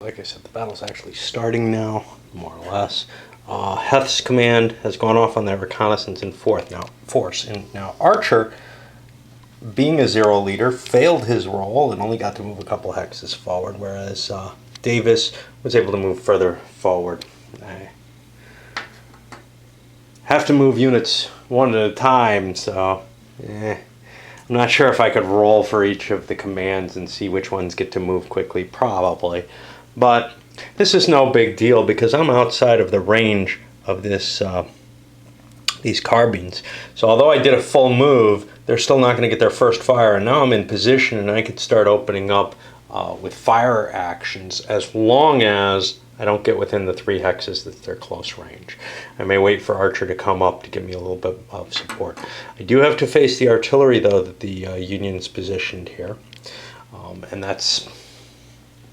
Like I said, the battle's actually starting now, more or less. Heth's command has gone off on their reconnaissance in force. And now Archer, being a zero leader, failed his role and only got to move a couple hexes forward, whereas Davis was able to move further forward. I have to move units one at a time, so I'm not sure if I could roll for each of the commands and see which ones get to move quickly. Probably. But this is no big deal because I'm outside of the range of this these carbines. So although I did a full move, they're still not going to get their first fire. And now I'm in position and I could start opening up with fire actions as long as I don't get within the 3 hexes that they're close range. I may wait for Archer to come up to give me a little bit of support. I do have to face the artillery, though, that the Union's positioned here. And that's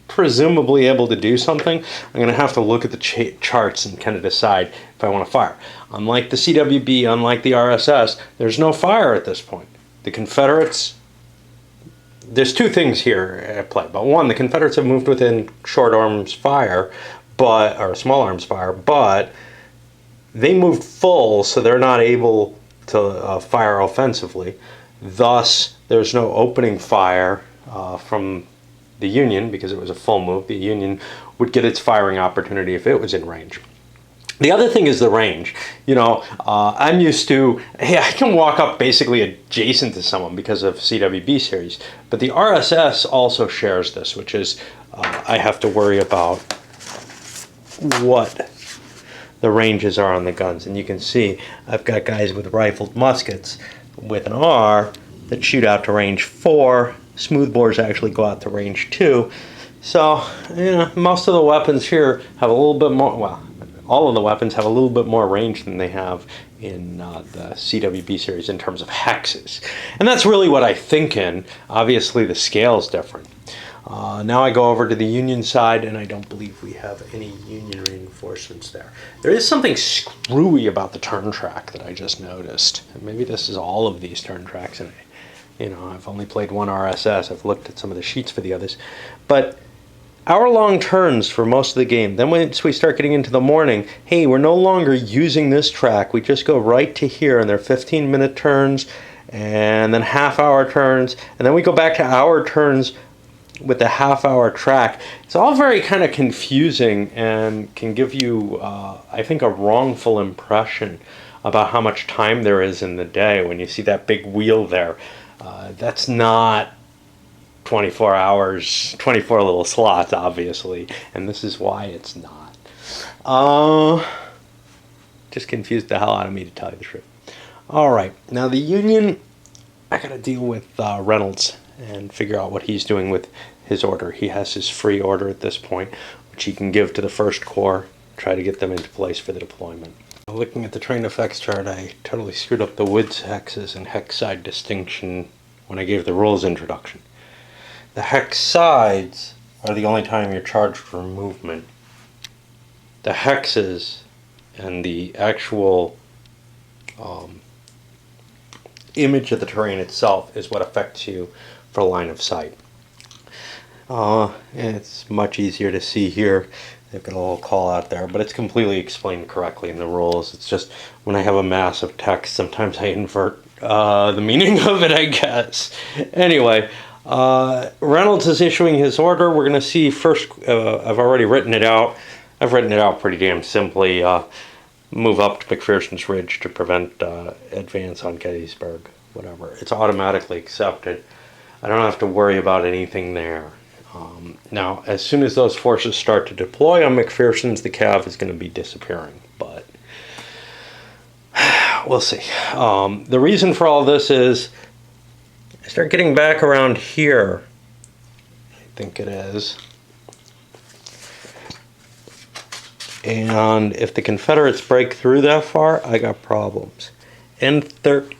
presumably able to do something. I'm going to have to look at the charts and kind of decide if I want to fire. Unlike the CWB, unlike the RSS, there's no fire at this point. The Confederates, there's 2 things here at play. But one, the Confederates have moved within short arms fire, or small arms fire, but they moved full, so they're not able to fire offensively. Thus, there's no opening fire from the Union because it was a full move. The Union would get its firing opportunity if it was in range. The other thing is the range. I'm used to, hey, I can walk up basically adjacent to someone because of CWB series, but the RSS also shares this, which is I have to worry about what the ranges are on the guns. And you can see I've got guys with rifled muskets with an R that shoot out to range 4. Smoothbores actually go out to range 2. So, most of the weapons here have a little bit more, well, all of the weapons have a little bit more range than they have in the CWB series in terms of hexes. And that's really what I think in. Obviously, the scale is different. Now I go over to the Union side, and I don't believe we have any Union reinforcements there. There is something screwy about the turn track that I just noticed. And maybe this is all of these turn tracks, and I've only played one RSS. I've looked at some of the sheets for the others. But hour-long turns for most of the game. Then once we start getting into the morning, hey, we're no longer using this track. We just go right to here, and they're 15-minute turns, and then half-hour turns, and then we go back to hour turns with the half-hour track. It's all very kind of confusing and can give you, I think, a wrongful impression about how much time there is in the day when you see that big wheel there. That's not 24 hours, 24 little slots, obviously, and this is why it's not. Just confused the hell out of me, to tell you the truth. All right, now the Union, I got to deal with Reynolds and figure out what he's doing with his order. He has his free order at this point, which he can give to the 1st Corps, try to get them into place for the deployment. Looking at the train effects chart, I totally screwed up the Woods hexes and hex side distinction when I gave the rules introduction. The hex sides are the only time you're charged for movement. The hexes and the actual image of the terrain itself is what affects you for line of sight. It's much easier to see here. They've got a little call out there, but it's completely explained correctly in the rules. It's just when I have a mass of text, sometimes I invert the meaning of it, I guess. Anyway, Reynolds is issuing his order. We're going to see first, I've already written it out. I've written it out pretty damn simply. Move up to McPherson's Ridge to prevent advance on Gettysburg, whatever. It's automatically accepted. I don't have to worry about anything there. Now, as soon as those forces start to deploy on McPherson's, the cav is going to be disappearing, but we'll see. The reason for all this is I start getting back around here, I think it is, and if the Confederates break through that far, I got problems. N33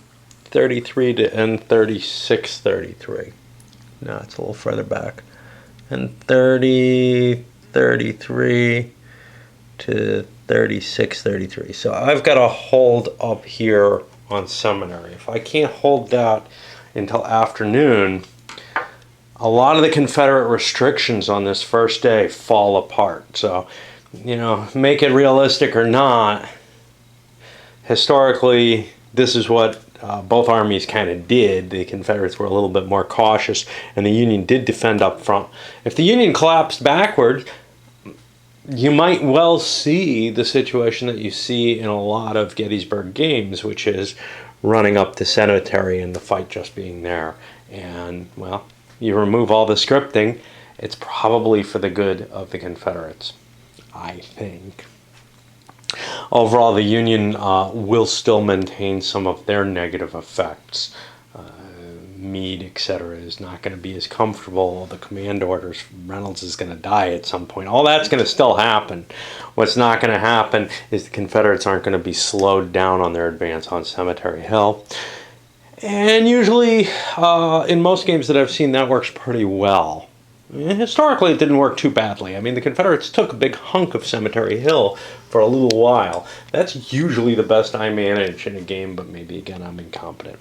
to N3633. No, it's a little further back. N30, 33 to 3633. So I've got to hold up here on Seminary. If I can't hold that until afternoon, a lot of the Confederate restrictions on this first day fall apart. So, you know, make it realistic or not, historically, this is what both armies kind of did. The Confederates were a little bit more cautious, and the Union did defend up front. If the Union collapsed backward, you might well see the situation that you see in a lot of Gettysburg games, which is running up the cemetery and the fight just being there. And, well, you remove all the scripting, it's probably for the good of the Confederates, I think. Overall, the Union will still maintain some of their negative effects. Meade, etc., is not going to be as comfortable. The command orders, Reynolds is going to die at some point. All that's going to still happen. What's not going to happen is the Confederates aren't going to be slowed down on their advance on Cemetery Hill. And usually, in most games that I've seen, that works pretty well. Historically, it didn't work too badly. I mean, the Confederates took a big hunk of Cemetery Hill for a little while. That's usually the best I manage in a game, but maybe, again, I'm incompetent.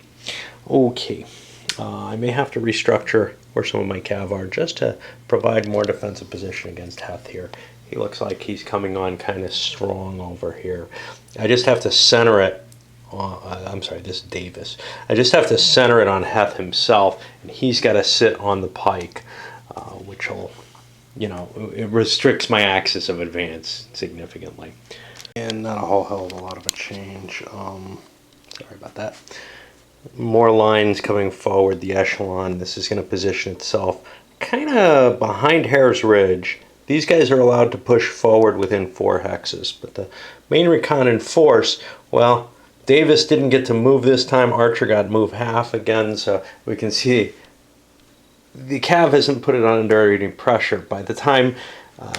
Okay. I may have to restructure where some of my cav are just to provide more defensive position against Heth here. He looks like he's coming on kind of strong over here. I just have to center it. I'm sorry, this is Davis. I just have to center it on Heth himself, and he's got to sit on the pike, which will, you know, it restricts my axis of advance significantly. And not a whole hell of a lot of a change. Sorry about that. More lines coming forward, the echelon. This is going to position itself kind of behind Hare's Ridge. These guys are allowed to push forward within 4 hexes, but the main recon in force, well, Davis didn't get to move this time. Archer got moved half again, so we can see the Cav hasn't put it under any pressure. By the time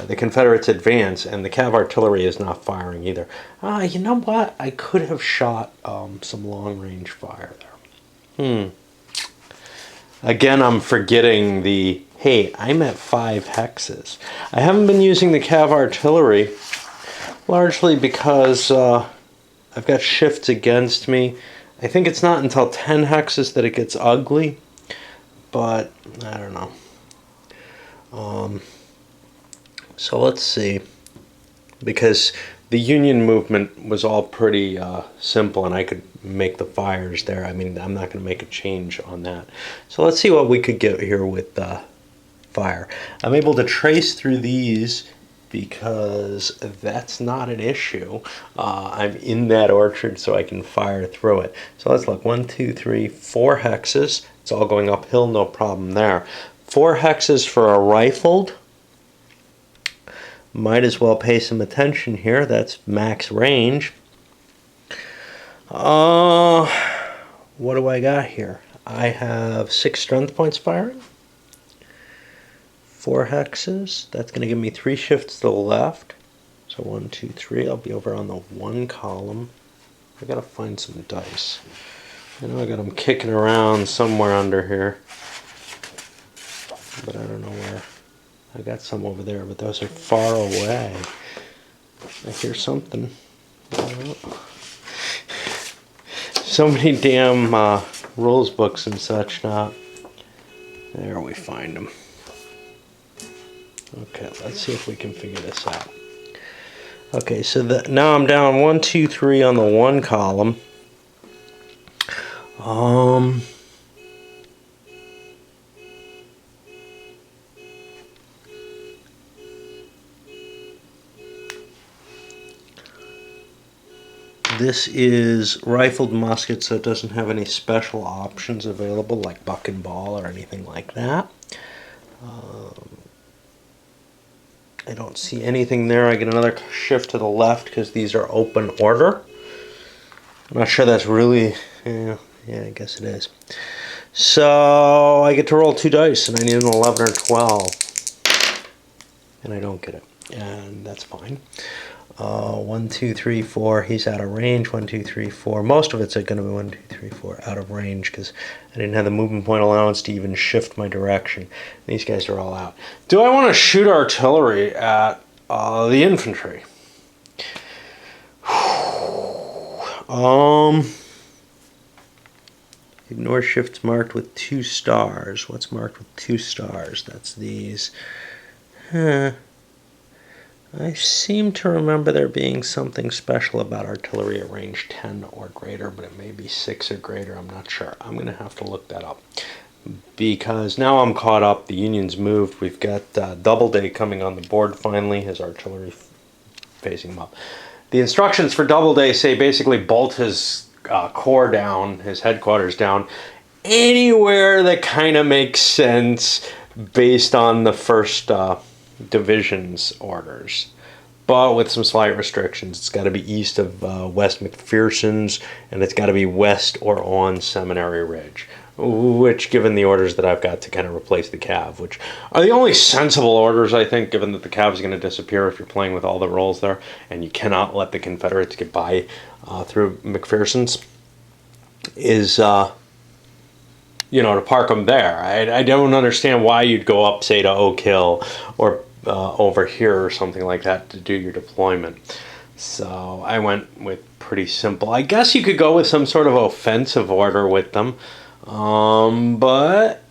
the Confederates advance, and the Cav artillery is not firing either. You know what? I could have shot some long-range fire there. Again, I'm forgetting the, hey, I'm at 5 hexes. I haven't been using the Cav artillery, largely because I've got shifts against me. I think it's not until 10 hexes that it gets ugly, but I don't know. So let's see, because the Union movement was all pretty simple, and I could make the fires there. I mean, I'm not going to make a change on that. So let's see what we could get here with fire. I'm able to trace through these because that's not an issue. I'm in that orchard, so I can fire through it. So let's look. 1, 2, 3, 4 hexes. It's all going uphill, no problem there. 4 hexes for a rifled. Might as well pay some attention here. That's max range. What do I got here? I have 6 strength points firing. 4 hexes. That's going to give me 3 shifts to the left. So 1, 2, 3. I'll be over on the 1 column. I got to find some dice. I know I got them kicking around somewhere under here, but I don't know where. I got some over there, but those are far away. I hear something. So many damn rules books and such now. There we find them. Okay, let's see if we can figure this out. Okay, so now I'm down 1, 2, 3 on the 1 column. This is rifled musket, so it doesn't have any special options available like buck and ball or anything like that. I don't see anything there. I get another shift to the left because these are open order. I'm not sure that's really, yeah, I guess it is. So I get to roll 2 dice, and I need an 11 or 12. And I don't get it, and that's fine. 1, 2, 3, 4. He's out of range. 1, 2, 3, 4. Most of it's going to be 1, 2, 3, 4 out of range because I didn't have the movement point allowance to even shift my direction. These guys are all out. Do I want to shoot artillery at the infantry? Ignore shifts marked with 2 stars. What's marked with 2 stars? That's these. Huh. I seem to remember there being something special about artillery at range 10 or greater, but it may be 6 or greater. I'm not sure. I'm going to have to look that up. Because now I'm caught up. The Union's moved. We've got Doubleday coming on the board finally. His artillery facing him up. The instructions for Doubleday say basically bolt his corps down, his headquarters down, anywhere that kind of makes sense based on the first division's orders. But with some slight restrictions. It's got to be east of West McPherson's, and it's got to be west or on Seminary Ridge. Which, given the orders that I've got to kind of replace the Cav, which are the only sensible orders, I think, given that the Cav is going to disappear if you're playing with all the rolls there, and you cannot let the Confederates get by through McPherson's, is, to park them there. I don't understand why you'd go up, say, to Oak Hill or over here or something like that to do your deployment. So I went with pretty simple. I guess you could go with some sort of offensive order with them. But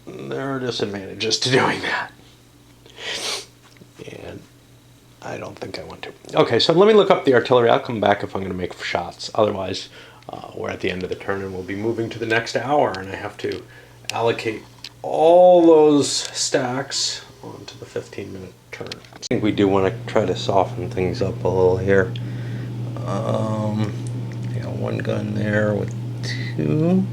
there are disadvantages to doing that. And I don't think I want to. Okay, so let me look up the artillery. I'll come back if I'm going to make shots. Otherwise, we're at the end of the turn and we'll be moving to the next hour. And I have to allocate all those stacks onto the 15-minute turn. I think we do want to try to soften things up a little here. Got one gun there with 2.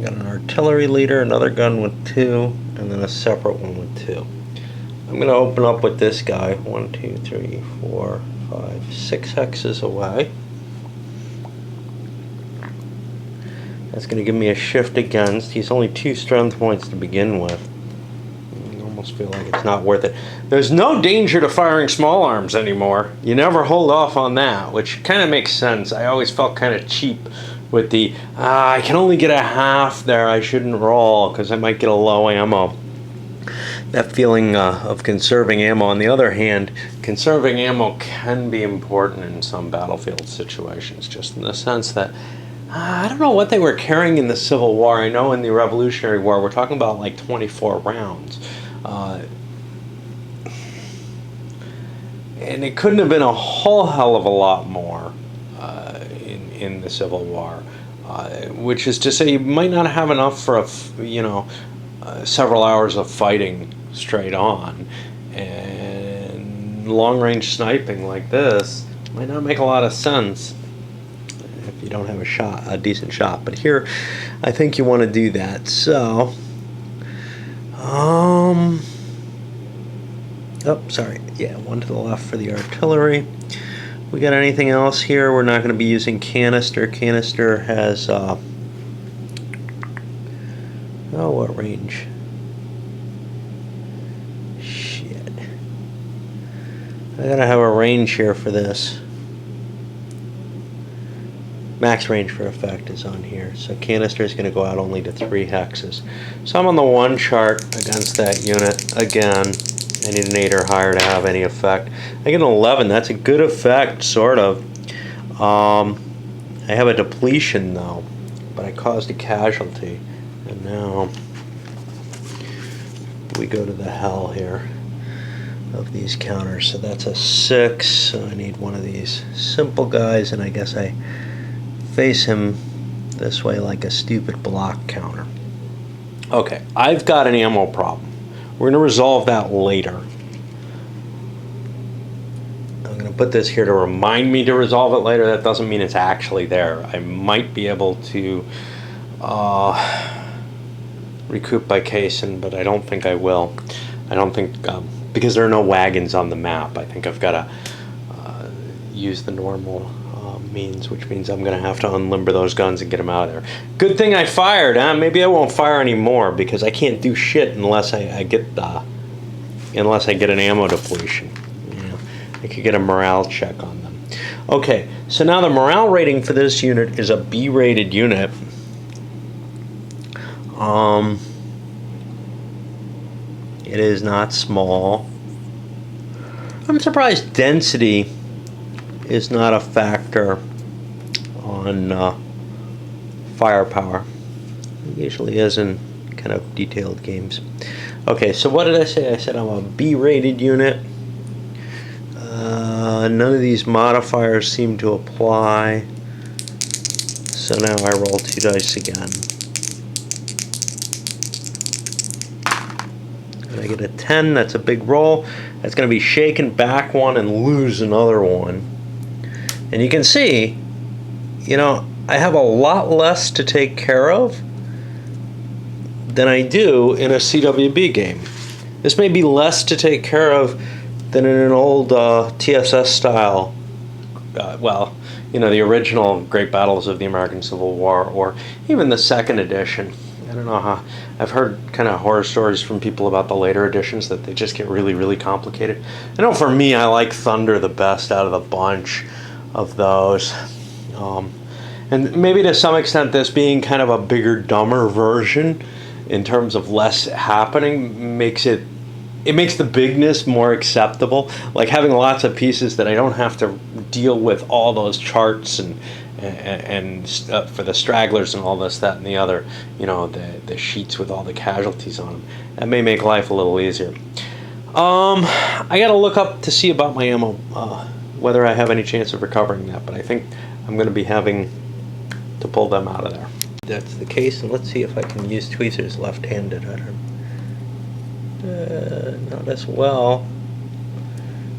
Got an artillery leader, another gun with 2, and then a separate one with 2. I'm going to open up with this guy. 1, 2, 3, 4, 5, 6 hexes away. That's going to give me a shift against. He's only 2 strength points to begin with. I almost feel like it's not worth it. There's no danger to firing small arms anymore. You never hold off on that, which kind of makes sense. I always felt kind of cheap with the, I can only get a half there, I shouldn't roll because I might get a low ammo. That feeling of conserving ammo. On the other hand, conserving ammo can be important in some battlefield situations, just in the sense that, I don't know what they were carrying in the Civil War. I know in the Revolutionary War, we're talking about like 24 rounds. And it couldn't have been a whole hell of a lot more in the Civil War, which is to say you might not have enough for several hours of fighting straight on, and long-range sniping like this might not make a lot of sense if you don't have a decent shot. But here, I think you want to do that. So, one to the left for the artillery. We got anything else here? We're not going to be using canister. Canister has, what range? Shit. I gotta have a range here for this. Max range for effect is on here. So canister is going to go out only to 3 hexes. So I'm on the 1 chart against that unit again. I need an 8 or higher to have any effect. I get an 11. That's a good effect, sort of. I have a depletion, though. But I caused a casualty. And now we go to the hell here of these counters. So that's a 6. So I need one of these simple guys. And I guess I face him this way like a stupid block counter. Okay, I've got an ammo problem. We're going to resolve that later. I'm going to put this here to remind me to resolve it later. That doesn't mean it's actually there. I might be able to recoup by caisson, but I don't think I will. I don't think, because there are no wagons on the map, I think I've got to use the normal means, which means I'm going to have to unlimber those guns and get them out of there. Good thing I fired, huh? Maybe I won't fire anymore because I can't do shit unless I get an ammo depletion. I could get a morale check on them. Okay, so now the morale rating for this unit is a B-rated unit. It is not small. I'm surprised density is not a factor on firepower. It usually is in kind of detailed games. Okay, so what did I say? I said I'm a B-rated unit. None of these modifiers seem to apply. So now I roll 2 dice again. And I get a 10, that's a big roll. That's going to be shaken back one and lose another one. And you can see, you know, I have a lot less to take care of than I do in a CWB game. This may be less to take care of than in an old TSS style, well, you know, the original Great Battles of the American Civil War, or even the second edition. I don't know how, I've heard kind of horror stories from people about the later editions that they just get really, really complicated. I know for me, I like Thunder the best out of the bunch of those. And maybe to some extent this being kind of a bigger, dumber version in terms of less happening makes it makes the bigness more acceptable. Like having lots of pieces that I don't have to deal with all those charts and for the stragglers and all this, that, and the other, you know, the sheets with all the casualties on them. That may make life a little easier. I gotta look up to see about my ammo, whether I have any chance of recovering that, but I think I'm gonna be having to pull them out of there. That's the case, and let's see if I can use tweezers left-handed. I don't not as well.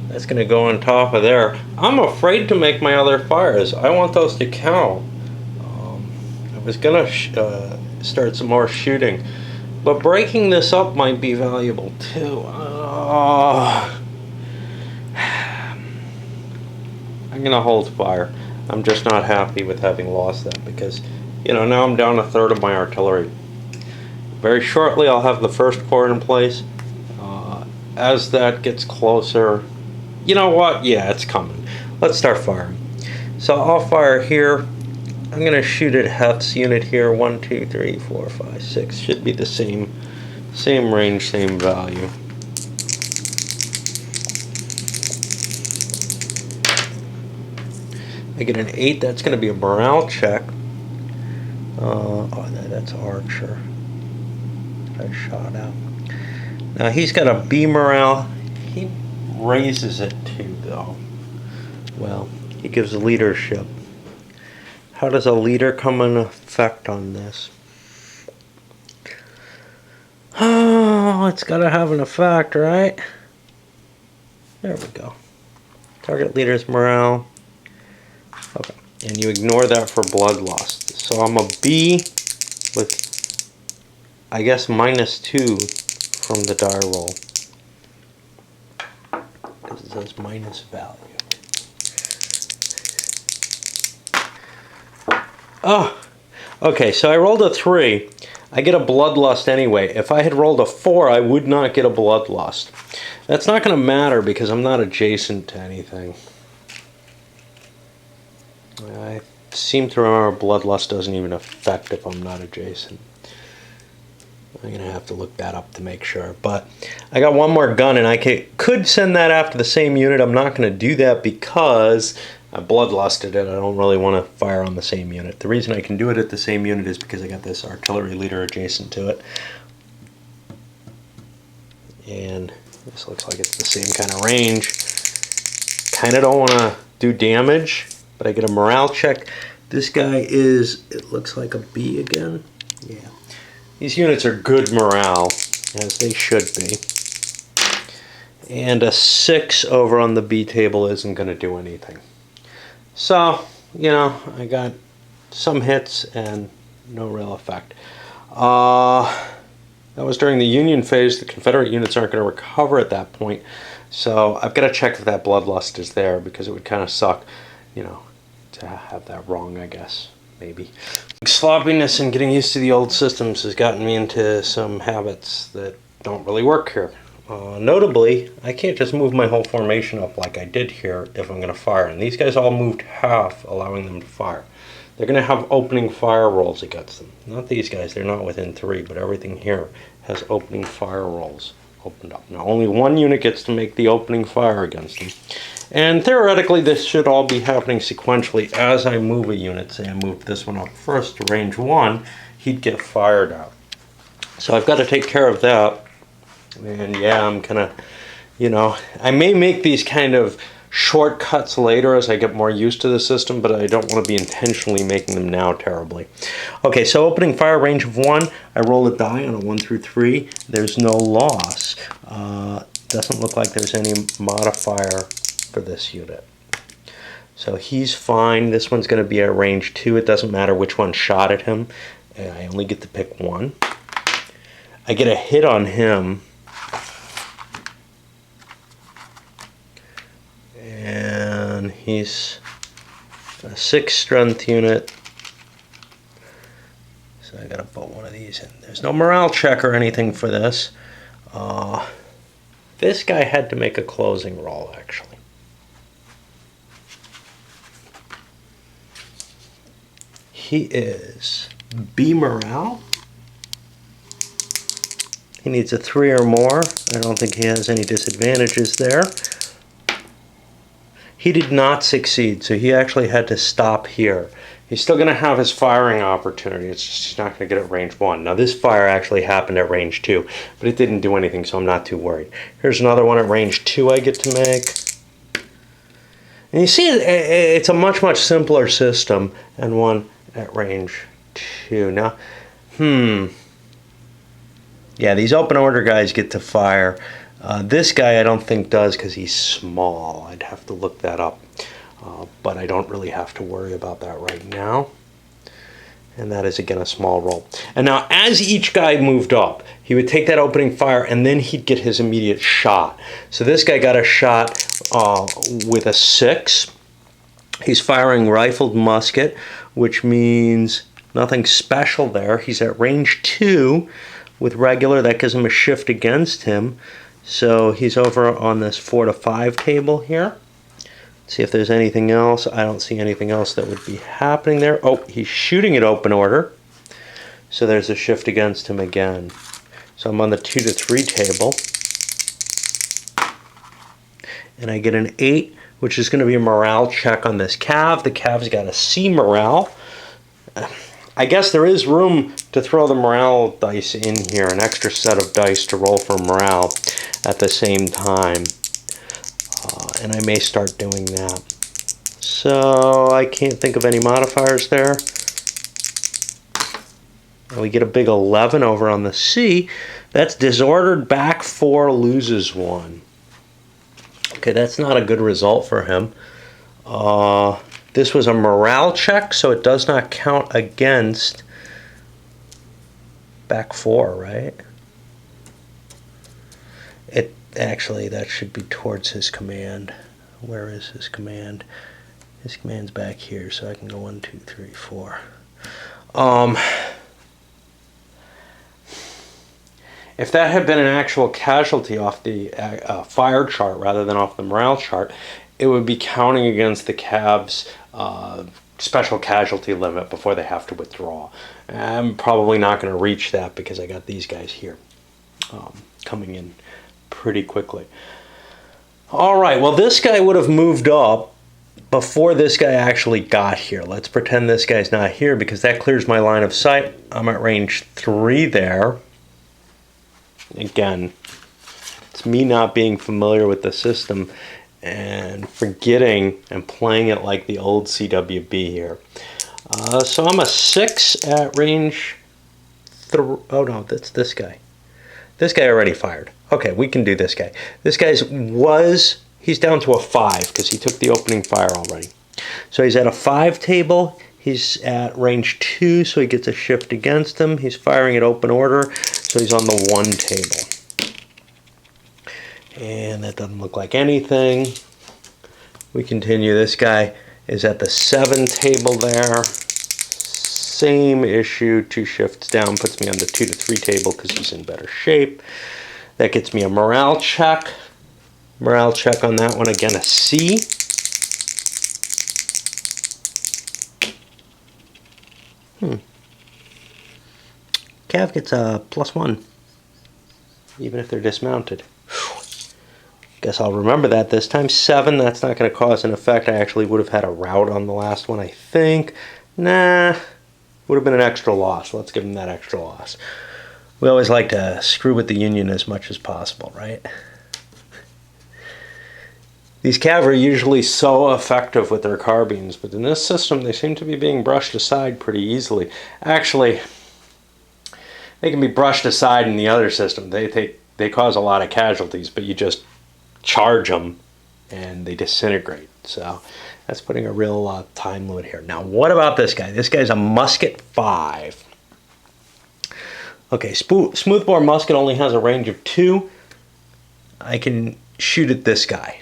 That's gonna go on top of there. I'm afraid to make my other fires. I want those to count. I was gonna start some more shooting, but breaking this up might be valuable too. I'm gonna hold fire. I'm just not happy with having lost that because, you know, now I'm down a third of my artillery. Very shortly I'll have the first corps in place. As that gets closer, you know what? Yeah, it's coming. Let's start firing. So I'll fire here. I'm going to shoot at Heth's unit here. 1, 2, 3, 4, 5, 6. Should be the same range, same value. I get an 8. That's going to be a morale check. Oh, that's Archer. I shot out. Now he's got a B morale. He raises it too, though. Well, he gives leadership. How does a leader come in effect on this? Oh, it's got to have an effect, right? There we go. Target leader's morale. Okay, and you ignore that for bloodlust. So I'm a B with, I guess, -2 from the die roll. Because it says minus value. Oh, okay, so I rolled a 3. I get a bloodlust anyway. If I had rolled a 4, I would not get a bloodlust. That's not going to matter because I'm not adjacent to anything. I seem to remember bloodlust doesn't even affect if I'm not adjacent. I'm going to have to look that up to make sure. But I got one more gun, and I could send that after the same unit. I'm not going to do that because I bloodlusted it. I don't really want to fire on the same unit. The reason I can do it at the same unit is because I got this artillery leader adjacent to it. And this looks like it's the same kind of range. Kind of don't want to do damage, but I get a morale check. This guy is, it looks like a B again. Yeah. These units are good morale, as they should be. And a 6 over on the B table isn't going to do anything. So, you know, I got some hits and no real effect. That was during the Union phase. The Confederate units aren't going to recover at that point. So I've got to check if that bloodlust is there because it would kind of suck, you know, to have that wrong, I guess. Maybe. Sloppiness and getting used to the old systems has gotten me into some habits that don't really work here. Notably, I can't just move my whole formation up like I did here if I'm going to fire. And these guys all moved half, allowing them to fire. They're going to have opening fire rolls against them. Not these guys, they're not within 3, but everything here has opening fire rolls opened up. Now, only one unit gets to make the opening fire against them. And theoretically, this should all be happening sequentially as I move a unit. Say I move this one up first to range 1, he'd get fired out. So I've got to take care of that. And yeah, I'm kind of, you know, I may make these kind of shortcuts later as I get more used to the system, but I don't want to be intentionally making them now terribly. Okay, so opening fire, range of 1, I roll a die on a 1 through 3. There's no loss. Doesn't look like there's any modifier for this unit. So he's fine. This one's going to be at range 2. It doesn't matter which one shot at him. I only get to pick one. I get a hit on him. And he's a 6 strength unit. So I gotta put one of these in. There's no morale check or anything for this. This guy had to make a closing roll, actually. He is B morale. He needs a 3 or more. I don't think he has any disadvantages there. He did not succeed, so he actually had to stop here. He's still going to have his firing opportunity. It's just he's not going to get at range 1. Now this fire actually happened at range 2, but it didn't do anything, so I'm not too worried. Here's another one at range 2 I get to make. And you see, it's a much, much simpler system, and one at range 2. Now, yeah, these open order guys get to fire. This guy I don't think does because he's small. I'd have to look that up. But I don't really have to worry about that right now. And that is, again, a small roll. And now, as each guy moved up, he would take that opening fire, and then he'd get his immediate shot. So this guy got a shot with a 6. He's firing rifled musket, which means nothing special there. He's at range 2 with regular. That gives him a shift against him. So he's over on this 4 to 5 table here. See if there's anything else. I don't see anything else that would be happening there. Oh, he's shooting at open order. So there's a shift against him again. So I'm on the 2 to 3 table. And I get an 8, which is going to be a morale check on this Cav. The Cav's got a C morale. I guess there is room to throw the morale dice in here, an extra set of dice to roll for morale at the same time. And I may start doing that. So I can't think of any modifiers there. And we get a big 11 over on the C. That's disordered back 4, loses 1. Okay, that's not a good result for him. This was a morale check, so it does not count against back 4, right? It actually, that should be towards his command. Where is his command? His command's back here, so I can go 1, 2, 3, 4. If that had been an actual casualty off the fire chart rather than off the morale chart, it would be counting against the Cav's special casualty limit before they have to withdraw. I'm probably not going to reach that because I got these guys here coming in pretty quickly. All right, well, this guy would have moved up before this guy actually got here. Let's pretend this guy's not here because that clears my line of sight. I'm at range 3 there. Again, it's me not being familiar with the system and forgetting and playing it like the old CWB here. So I'm a 6 at range 3. Oh no, that's this guy. This guy already fired. Okay, we can do this guy. This guy's he's down to a 5 because he took the opening fire already. So he's at a 5 table. He's at range 2, so he gets a shift against him. He's firing at open order, so he's on the 1 table. And that doesn't look like anything. We continue. This guy is at the 7 table there. Same issue. 2 shifts down puts me on the 2 to 3 table because he's in better shape. That gets me a morale check. Morale check on that one. Again, a C. Cav gets a +1, even if they're dismounted. Guess I'll remember that this time. 7, that's not going to cause an effect. I actually would have had a rout on the last one, I think. Nah, would have been an extra loss. Let's give him that extra loss. We always like to screw with the Union as much as possible, right? These Cav are usually so effective with their carbines, but in this system they seem to be being brushed aside pretty easily. Actually, they can be brushed aside in the other system. They cause a lot of casualties, but you just charge them and they disintegrate. So that's putting a real time limit here. Now, what about this guy? This guy's a musket 5. Okay, smoothbore musket only has a range of 2. I can shoot at this guy.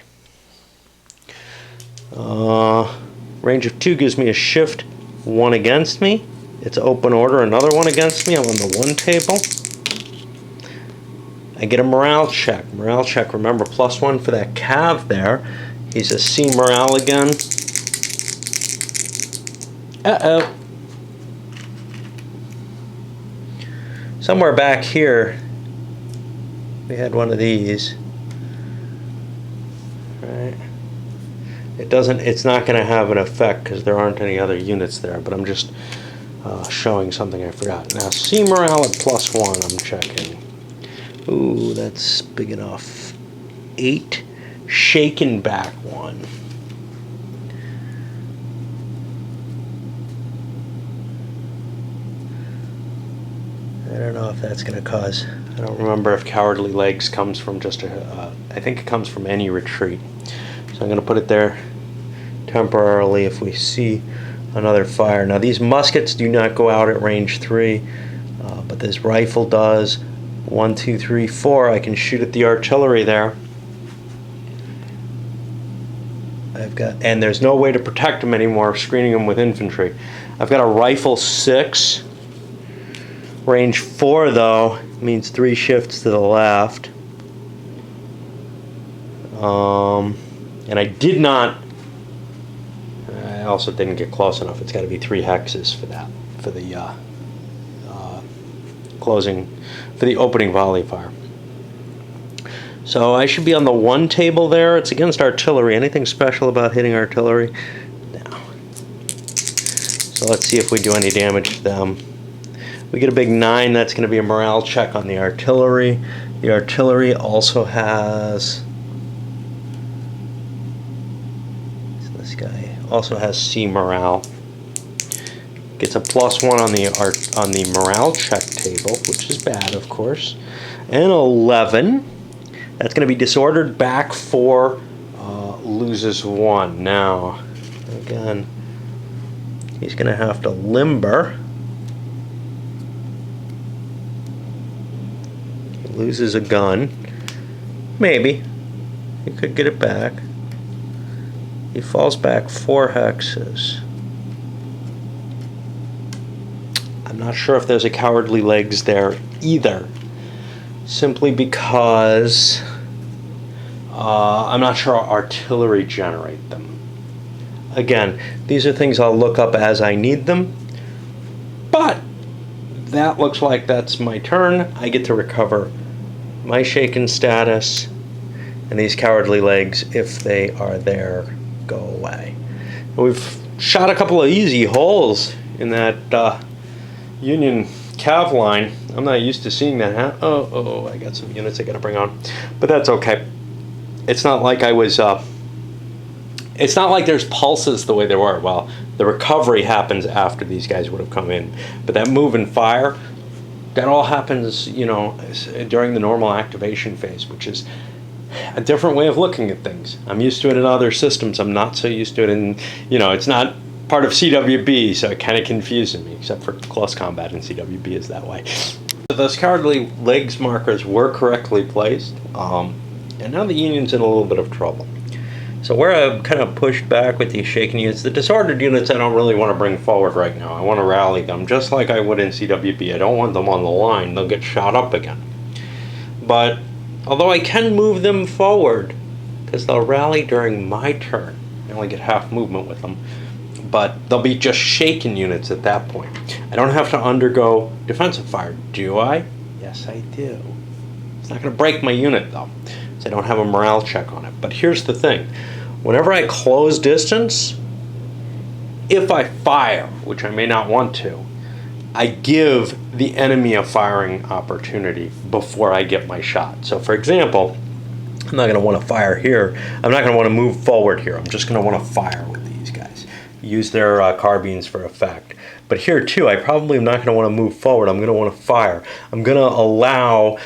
Range of 2 gives me a shift 1 against me. It's open order, another 1 against me. I'm on the 1 table. I get a morale check. Morale check, remember, +1 for that Cav there. He's a C morale again. Uh-oh. Somewhere back here, we had one of these. Right. It's not going to have an effect because there aren't any other units there, but I'm just showing something I forgot. Now, C morale at +1, I'm checking. Ooh, that's big enough. 8, shaken back 1. I don't know if that's going to cause... I don't remember if Cowardly Legs comes from just a... I think it comes from any retreat. So I'm going to put it there temporarily if we see another fire. Now these muskets do not go out at range 3, but this rifle does. 1, 2, 3, 4. I can shoot at the artillery there. And there's no way to protect them anymore, screening them with infantry. I've got a rifle 6. Range 4 though means 3 shifts to the left. And I did not. I also didn't get close enough. It's got to be 3 hexes for that, for the for the opening volley fire. So I should be on the 1 table there. It's against artillery. Anything special about hitting artillery? No. So let's see if we do any damage to them. We get a big 9. That's going to be a morale check on the artillery. The artillery also has... This guy also has C morale. Gets a +1 on the morale check table, which is bad, of course. And 11. That's going to be disordered back 4, loses 1. Now, again, he's going to have to limber. He loses a gun. Maybe. He could get it back. He falls back 4 hexes. I'm not sure if there's a Cowardly Legs there either. Simply because I'm not sure artillery generate them. Again, these are things I'll look up as I need them. But that looks like that's my turn. I get to recover my shaken status, and these Cowardly Legs, if they are there, go away. We've shot a couple of easy holes in that Union Cav line. I'm not used to seeing that. Oh, I got some units I got to bring on, but that's okay. It's not like I was. It's not like there's pulses the way there were. Well, the recovery happens after these guys would have come in, but that move and fire, that all happens, you know, during the normal activation phase, which is a different way of looking at things. I'm used to it in other systems. I'm not so used to it in, you know, it's not part of CWB, so it kind of confuses me, except for close combat in CWB is that way. So those Cowardly Legs markers were correctly placed, and now the Union's in a little bit of trouble. So where I've kind of pushed back with these shaken units, the disordered units I don't really want to bring forward right now. I want to rally them, just like I would in CWB. I don't want them on the line. They'll get shot up again. But although I can move them forward, because they'll rally during my turn. I only get half movement with them. But they'll be just shaken units at that point. I don't have to undergo defensive fire, do I? Yes, I do. It's not going to break my unit, though. so I don't have a morale check on it. But here's the thing. Whenever I close distance, if I fire, which I may not want to, I give the enemy a firing opportunity before I get my shot. So for example, I'm not going to want to fire here. I'm not going to want to move forward here. I'm just going to want to fire with these guys. Use their carbines for effect. But here too, I probably am not going to want to move forward. I'm going to want to fire. I'm going to allow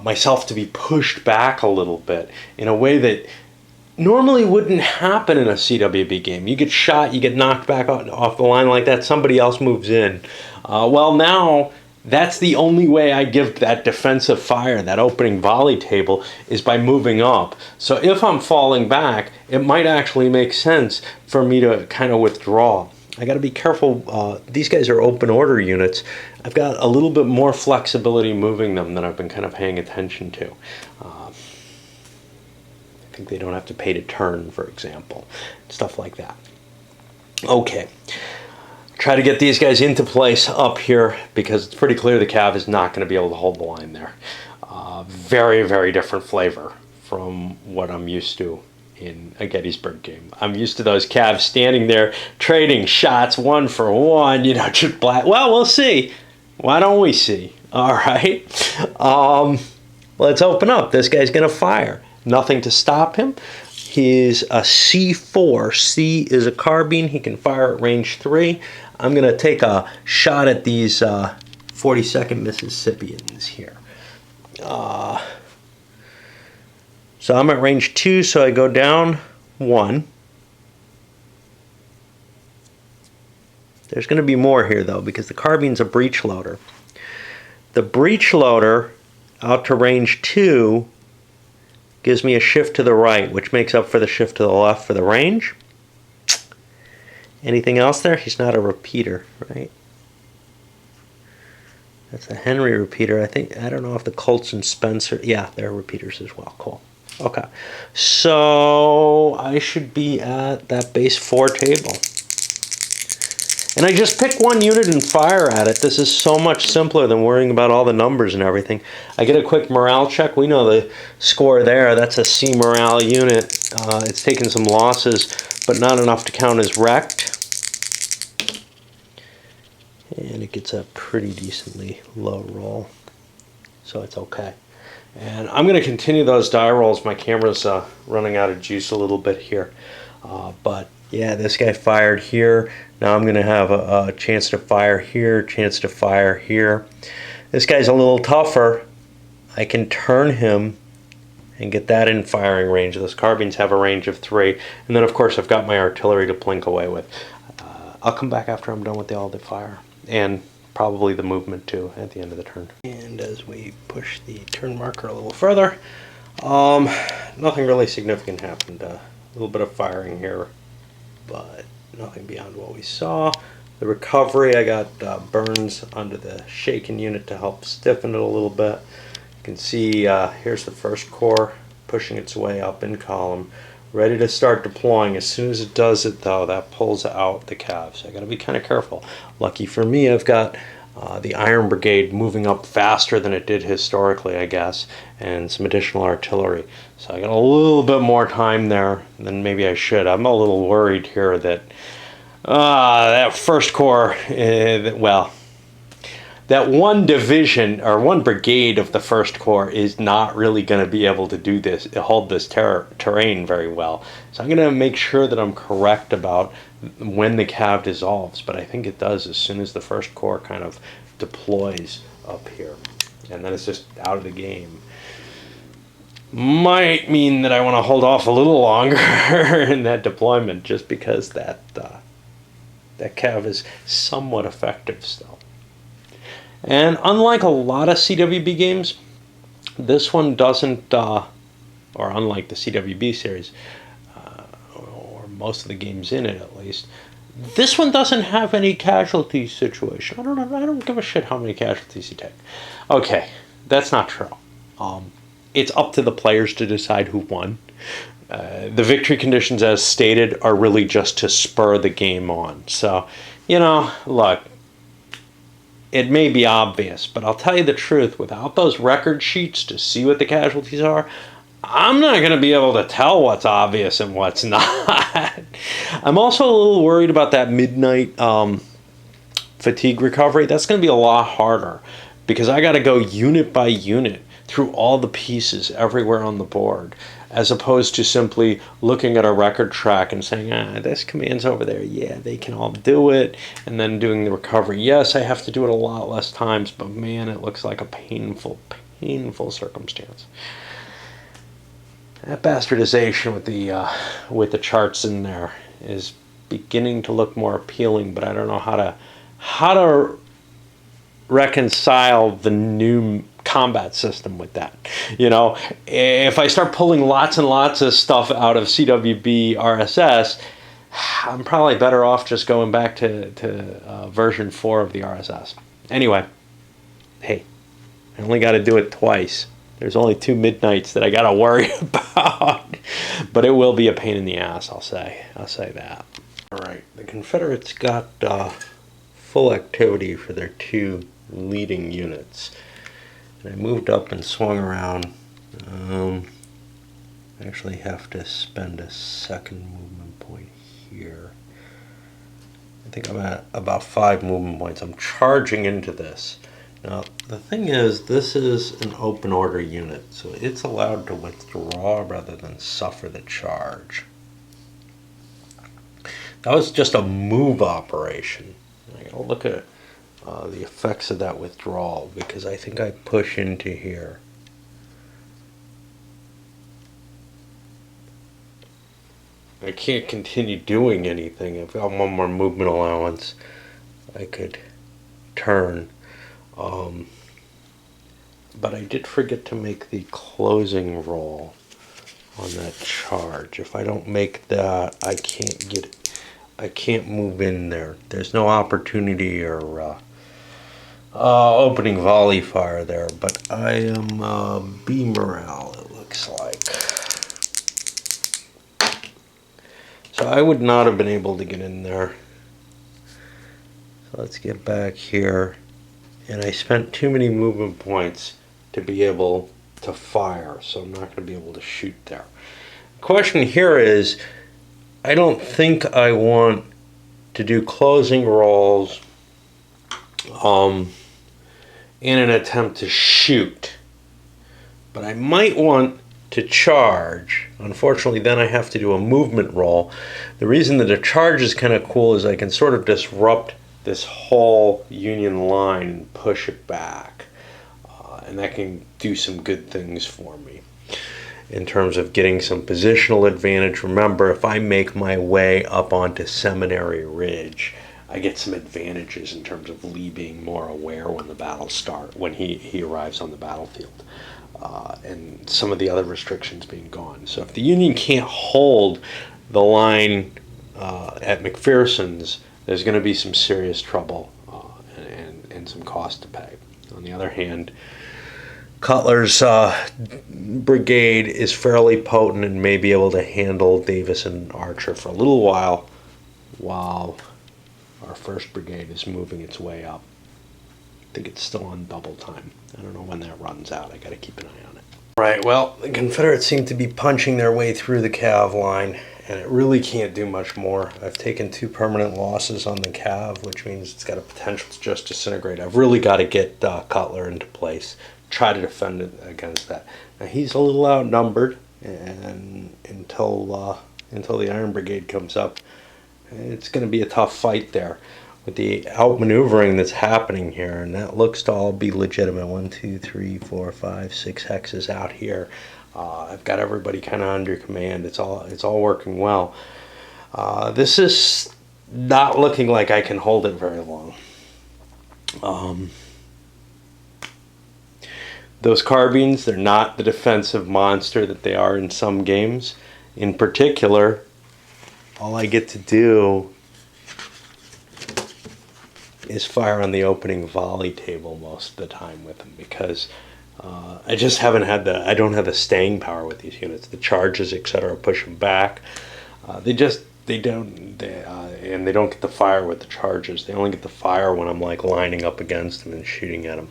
myself to be pushed back a little bit in a way that normally wouldn't happen in a CWB game. You get shot, you get knocked back off the line like that, somebody else moves in. Well, now that's the only way I give that defensive fire, that opening volley table, is by moving up. So if I'm falling back, it might actually make sense for me to kind of withdraw. I got to be careful. These guys are open order units. I've got a little bit more flexibility moving them than I've been kind of paying attention to. I think they don't have to pay to turn, for example. Stuff like that. Okay. Try to get these guys into place up here because it's pretty clear the Cav is not going to be able to hold the line there. Very, very different flavor from what I'm used to in a Gettysburg game. I'm used to those Cavs standing there trading shots 1-for-1, you know, just black. Well, we'll see. Why don't we see? All right. Let's open up. This guy's going to fire. Nothing to stop him. He's a C4. C is a carbine. He can fire at range 3. I'm going to take a shot at these 42nd Mississippians here. So I'm at range 2, so I go down 1. There's going to be more here, though, because the carbine's a breech loader. The breech loader out to range 2 gives me a shift to the right, which makes up for the shift to the left for the range. Anything else there? He's not a repeater, right? That's a Henry repeater. I don't know if the Colts and Spencer, yeah, they're repeaters as well. Cool. Okay. So I should be at that base 4 table. And I just pick one unit and fire at it. This is so much simpler than worrying about all the numbers and everything. I get a quick morale check. We know the score there. That's a C morale unit. It's taken some losses, but not enough to count as wrecked. And it gets a pretty decently low roll. So it's okay. And I'm going to continue those die rolls. My camera's running out of juice a little bit here. But yeah, this guy fired here. Now I'm going to have a chance to fire here, chance to fire here. This guy's a little tougher. I can turn him and get that in firing range. Those carbines have a range of 3. And then, of course, I've got my artillery to plink away with. I'll come back after I'm done with all the fire. And probably the movement, too, at the end of the turn. And as we push the turn marker a little further, nothing really significant happened. A little bit of firing here, but nothing beyond what we saw. The recovery, I got burns under the shaken unit to help stiffen it a little bit. You can see here's the first corps pushing its way up in column, ready to start deploying. As soon as it does it, though, that pulls out the Cav. So I got to be kind of careful. Lucky for me, I've got the Iron Brigade moving up faster than it did historically, I guess, and some additional artillery. So I got a little bit more time there than maybe I should. I'm a little worried here that that first corps, well, that one division or one brigade of the first corps is not really going to be able to do this, hold this terrain very well. So I'm going to make sure that I'm correct about when the Cav dissolves, but I think it does as soon as the first corps kind of deploys up here, and then it's just out of the game. Might mean that I want to hold off a little longer in that deployment, just because that Cav is somewhat effective still. And unlike a lot of CWB games, this one doesn't, or unlike the CWB series, or most of the games in it at least, this one doesn't have any casualty situation. I don't give a shit how many casualties you take. Okay, that's not true. It's up to the players to decide who won. The victory conditions, as stated, are really just to spur the game on. So, you know, look, it may be obvious, but I'll tell you the truth. Without those record sheets to see what the casualties are, I'm not going to be able to tell what's obvious and what's not. I'm also a little worried about that midnight fatigue recovery. That's going to be a lot harder because I got to go unit by unit through all the pieces everywhere on the board, as opposed to simply looking at a record track and saying, this command's over there. Yeah, they can all do it. And then doing the recovery. Yes, I have to do it a lot less times, but man, it looks like a painful, painful circumstance. That bastardization with the charts in there is beginning to look more appealing, but I don't know how to reconcile the new combat system with that. You know, if I start pulling lots and lots of stuff out of CWB RSS, I'm probably better off just going back to version 4 of the RSS. Anyway, hey, I only got to do it twice. There's only 2 midnights that I got to worry about. But it will be a pain in the ass, I'll say that. All right, the Confederates got full activity for their 2 leading units. And I moved up and swung around. I actually have to spend a second movement point here. I think I'm at about 5 movement points. I'm charging into this. Now, the thing is, this is an open order unit, so it's allowed to withdraw rather than suffer the charge. That was just a move operation. I gotta look at the effects of that withdrawal, because I think I push into here. I can't continue doing anything. If I have one more movement allowance, I could turn. But I did forget to make the closing roll on that charge. If I don't make that, I can't get it. I can't move in there. There's no opportunity or opening volley fire there, but I am B morale, it looks like. So I would not have been able to get in there. So let's get back here. And I spent too many movement points to be able to fire, so I'm not going to be able to shoot there. The question here is, I don't think I want to do closing rolls in an attempt to shoot, but I might want to charge. Unfortunately, then I have to do a movement roll. The reason that a charge is kind of cool is I can sort of disrupt this whole Union line and push it back, and that can do some good things for me in terms of getting some positional advantage. Remember, if I make my way up onto Seminary Ridge, I get some advantages in terms of Lee being more aware when the battle starts, when he arrives on the battlefield, and some of the other restrictions being gone. So if the Union can't hold the line at McPherson's, there's going to be some serious trouble and some cost to pay. On the other hand, Cutler's brigade is fairly potent and may be able to handle Davis and Archer for a little while our first brigade is moving its way up. I think it's still on double time. I don't know when that runs out. I got to keep an eye on it. Right, well, the Confederates seem to be punching their way through the Cav line, and it really can't do much more. I've taken 2 permanent losses on the Cav, which means it's got a potential to just disintegrate. I've really got to get Cutler into place, try to defend it against that. Now, he's a little outnumbered, and until the Iron Brigade comes up, it's going to be a tough fight there with the outmaneuvering that's happening here, and that looks to all be legitimate. 1, 2, 3, 4, 5, 6 hexes out here. I've got everybody kind of under command. It's all working well. This is not looking like I can hold it very long. Those carbines, they're not the defensive monster that they are in some games. In particular, all I get to do is fire on the opening volley table most of the time with them, because I just haven't had I don't have the staying power with these units. The charges, etc., push them back. They don't get the fire with the charges. They only get the fire when I'm like lining up against them and shooting at them.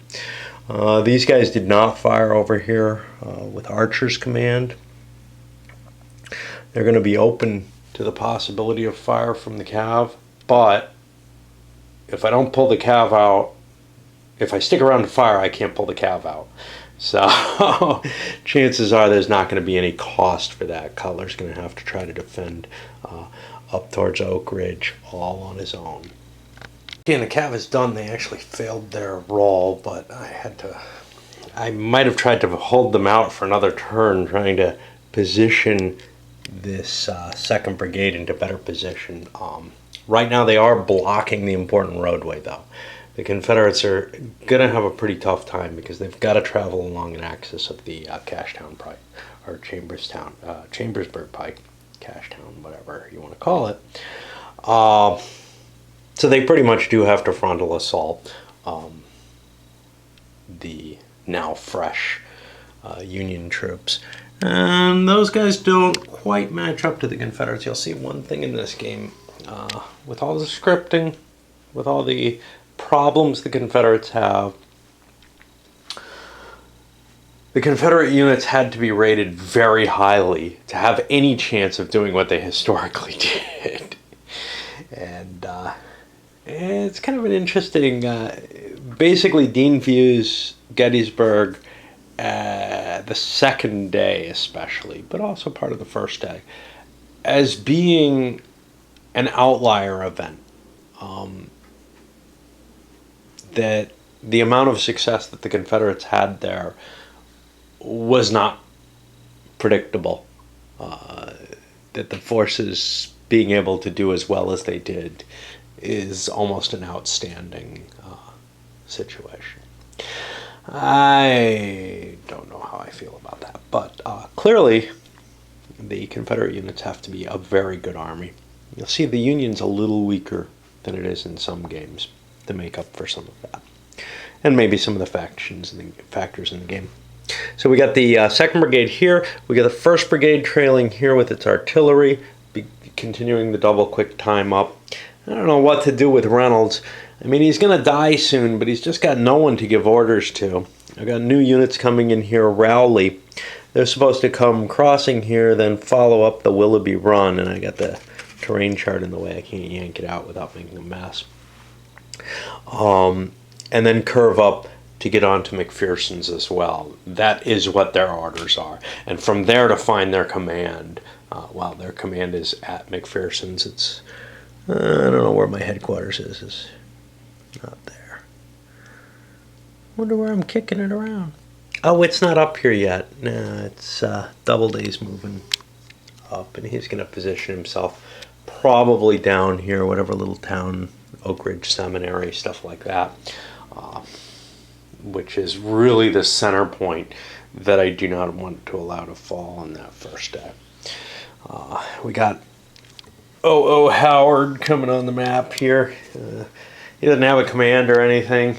These guys did not fire over here with Archer's command. They're going to be open to the possibility of fire from the cav, but if I don't pull the cav out, if I stick around to fire, I can't pull the cav out. So chances are there's not going to be any cost for that. Cutler's going to have to try to defend up towards Oak Ridge all on his own. Okay, and the cav is done. They actually failed their roll, but I might have tried to hold them out for another turn, trying to position this 2nd Brigade into better position. Right now they are blocking the important roadway, though. The Confederates are going to have a pretty tough time because they've got to travel along an axis of the Cashtown Pike, or Chambersburg Pike, Cashtown, whatever you want to call it. So they pretty much do have to frontal assault the now fresh Union troops. And those guys don't quite match up to the Confederates. You'll see one thing in this game, with all the scripting, with all the problems the Confederates have, the Confederate units had to be rated very highly to have any chance of doing what they historically did. And it's kind of an interesting, basically Dean views Gettysburg the 2nd day especially, but also part of the 1st day, as being an outlier event. That the amount of success that the Confederates had there was not predictable. That the forces being able to do as well as they did is almost an outstanding situation. I don't know how I feel about that, but clearly the Confederate units have to be a very good army. You'll see the Union's a little weaker than it is in some games to make up for some of that, and maybe some of the factors in the game. So we got the 2nd Brigade here. We got the 1st Brigade trailing here with its artillery, continuing the double quick time up. I don't know what to do with Reynolds. I mean, he's going to die soon, but he's just got no one to give orders to. I've got new units coming in here. Rowley, they're supposed to come crossing here, then follow up the Willoughby Run, and I got the terrain chart in the way. I can't yank it out without making a mess. And then curve up to get onto McPherson's as well. That is what their orders are. And from there to find their command, well, their command is at McPherson's. It's, I don't know where my headquarters is. It's not there. Wonder where I'm kicking it around. Oh, it's not up here yet. No, it's Doubleday's moving up, and he's going to position himself probably down here, whatever little town, Oak Ridge Seminary, stuff like that, which is really the center point that I do not want to allow to fall on that 1st day. We got O.O. Howard coming on the map here. He doesn't have a command or anything.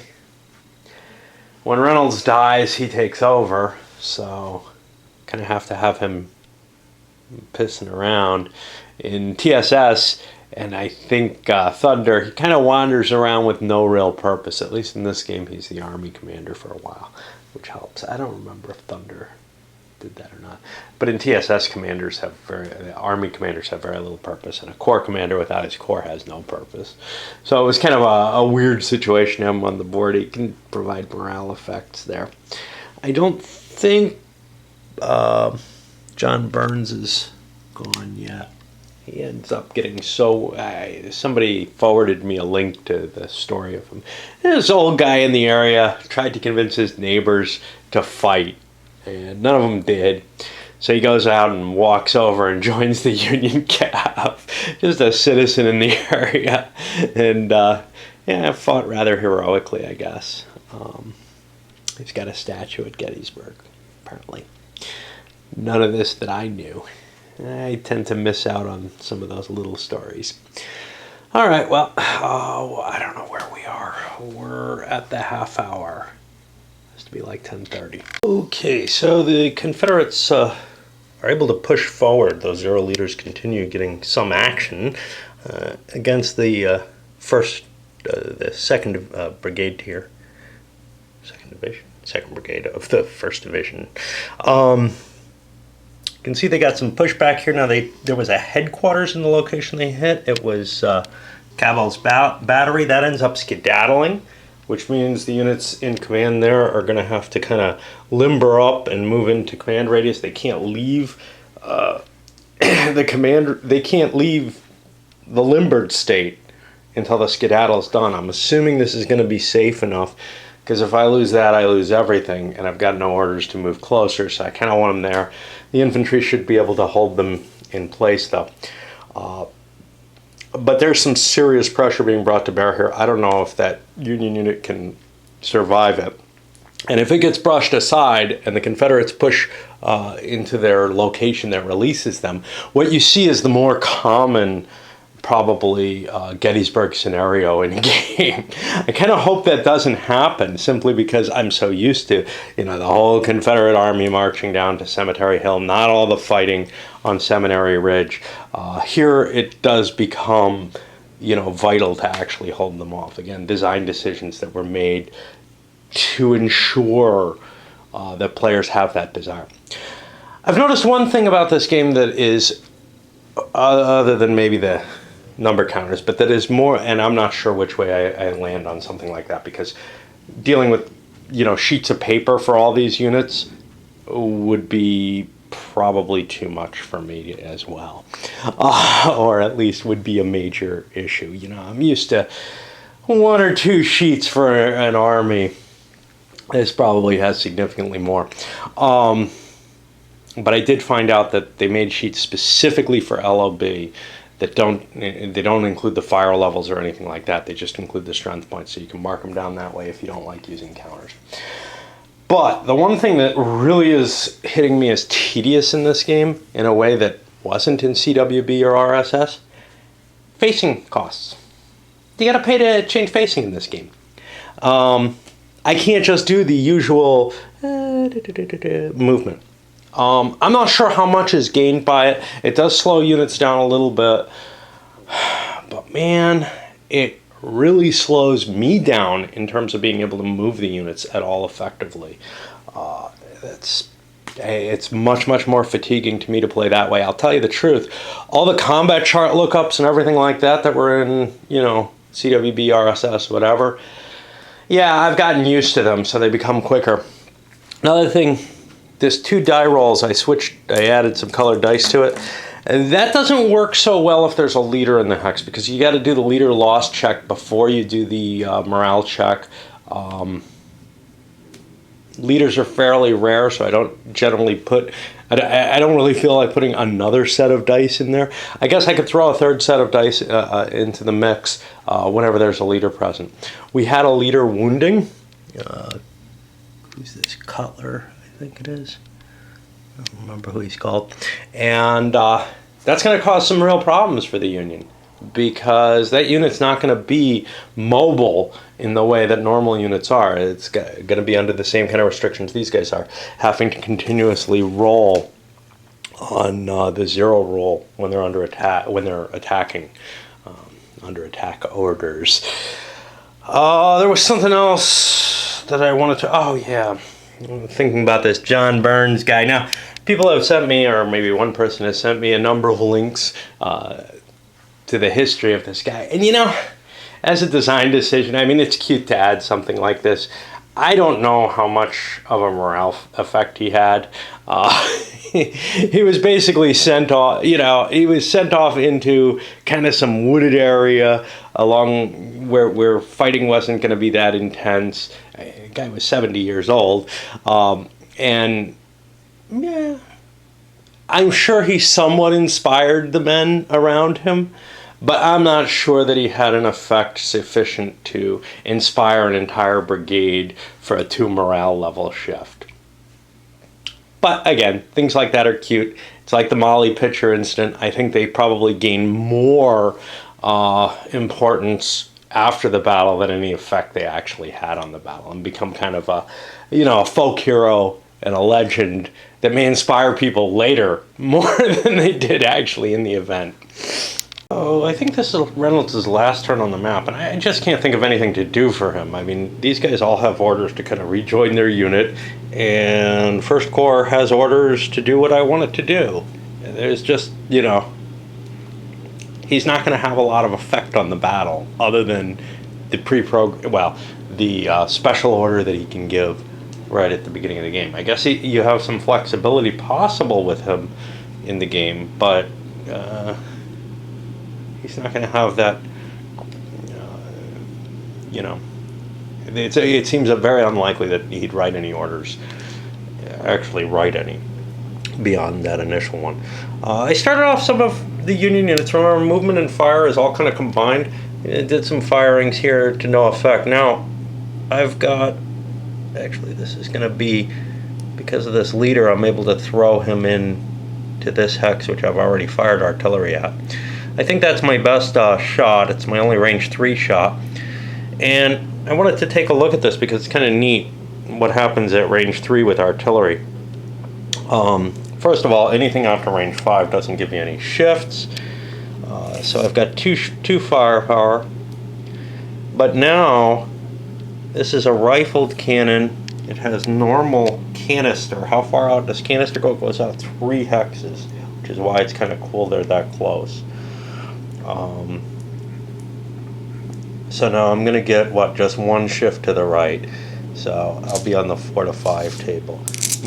When Reynolds dies, he takes over, so kind of have to have him pissing around. In TSS, and I think Thunder, he kind of wanders around with no real purpose. At least in this game, he's the Army commander for a while, which helps. I don't remember if Thunder did that or not. But in TSS, Army commanders have very little purpose, and a Corps commander without his Corps has no purpose. So it was kind of a weird situation to have him on the board. He can provide morale effects there. I don't think John Burns is gone yet. He ends up getting somebody forwarded me a link to the story of him. This old guy in the area tried to convince his neighbors to fight, and none of them did. So he goes out and walks over and joins the Union Cav, just a citizen in the area, and fought rather heroically, I guess. He's got a statue at Gettysburg, apparently. None of this that I knew. I tend to miss out on some of those little stories. All right, well, I don't know where we are. We're at the half hour. It has to be like 10:30. Okay, so the Confederates are able to push forward. Those Zero leaders continue getting some action against the the 2nd Brigade here. 2nd Division? 2nd Brigade of the 1st Division. can see they got some pushback here. Now, there was a headquarters in the location they hit. It was Caval's battery. That ends up skedaddling, which means the units in command there are going to have to kind of limber up and move into command radius. They can't leave the command. They can't leave the limbered state until the skedaddle is done. I'm assuming this is going to be safe enough, because if I lose that, I lose everything, and I've got no orders to move closer, so I kind of want them there. The infantry should be able to hold them in place, though. But there's some serious pressure being brought to bear here. I don't know if that Union unit can survive it. And if it gets brushed aside and the Confederates push into their location that releases them, what you see is the more common, probably Gettysburg scenario in a game. I kind of hope that doesn't happen, simply because I'm so used to, the whole Confederate army marching down to Cemetery Hill, not all the fighting on Seminary Ridge. Here it does become, vital to actually hold them off. Again, design decisions that were made to ensure that players have that desire. I've noticed one thing about this game that is, other than maybe the number counters, but that is more, and I'm not sure which way I land on something like that, because dealing with sheets of paper for all these units would be probably too much for me as well, or at least would be a major issue. I'm used to 1 or 2 sheets for an army. This probably has significantly more. But I did find out that they made sheets specifically for LOB that don't include the fire levels or anything like that. They just include the strength points, so you can mark them down that way if you don't like using counters. But the one thing that really is hitting me as tedious in this game, in a way that wasn't in CWB or RSS, facing costs. You got to pay to change facing in this game. I can't just do the usual movement. I'm not sure how much is gained by it. It does slow units down a little bit. But man, it really slows me down in terms of being able to move the units at all effectively. It's much, much more fatiguing to me to play that way. I'll tell you the truth. All the combat chart lookups and everything like that were in, CWB, RSS, whatever. Yeah, I've gotten used to them, so they become quicker. Another thing, there's 2 die rolls. I added some colored dice to it. And that doesn't work so well if there's a leader in the hex, because you got to do the leader loss check before you do the morale check. Leaders are fairly rare, so I don't generally I don't really feel like putting another set of dice in there. I guess I could throw a 3rd set of dice into the mix whenever there's a leader present. We had a leader wounding. Who's this? Cutler, I think it is. I don't remember who he's called. And that's going to cause some real problems for the Union, because that unit's not going to be mobile in the way that normal units are. It's going to be under the same kind of restrictions these guys are, having to continuously roll on the 0 roll when they're under attack, when they're attacking, under attack orders. There was something else that I wanted to. Oh yeah, I'm thinking about this John Burns guy. Now, people have sent me, or maybe one person has sent me, a number of links to the history of this guy. And as a design decision, I mean, it's cute to add something like this. I don't know how much of a morale effect he had. He was basically sent off, he was sent off into kind of some wooded area along where fighting wasn't going to be that intense. The guy was 70 years old. And yeah, I'm sure he somewhat inspired the men around him, but I'm not sure that he had an effect sufficient to inspire an entire brigade for a 2 morale level shift. But again, things like that are cute. It's like the Molly Pitcher incident. I think they probably gain more importance after the battle than any effect they actually had on the battle, and become kind of a folk hero and a legend that may inspire people later more than they did actually in the event. I think this is Reynolds' last turn on the map, and I just can't think of anything to do for him. I mean, these guys all have orders to kind of rejoin their unit, and First Corps has orders to do what I want it to do. There's just, you know, he's not going to have a lot of effect on the battle, other than the the special order that he can give right at the beginning of the game. I guess you have some flexibility possible with him in the game, but he's not going to have that, you know, it seems very unlikely that he'd write any orders, actually write any, beyond that initial one. I started off some of the Union units. Remember, movement and fire is all kind of combined. It did some firings here to no effect. Now, I've got, actually this is going to be, because of this leader, I'm able to throw him in to this hex, which I've already fired artillery at. I think that's my best shot. It's my only range 3 shot. And I wanted to take a look at this because it's kind of neat what happens at range 3 with artillery. First of all, anything after range 5 doesn't give me any shifts. So I've got two firepower. But now, this is a rifled cannon. It has normal canister. How far out does canister go? It goes out 3 hexes, which is why it's kind of cool they're that close. So now I'm going to get, just 1 shift to the right. So I'll be on the 4 to 5 table.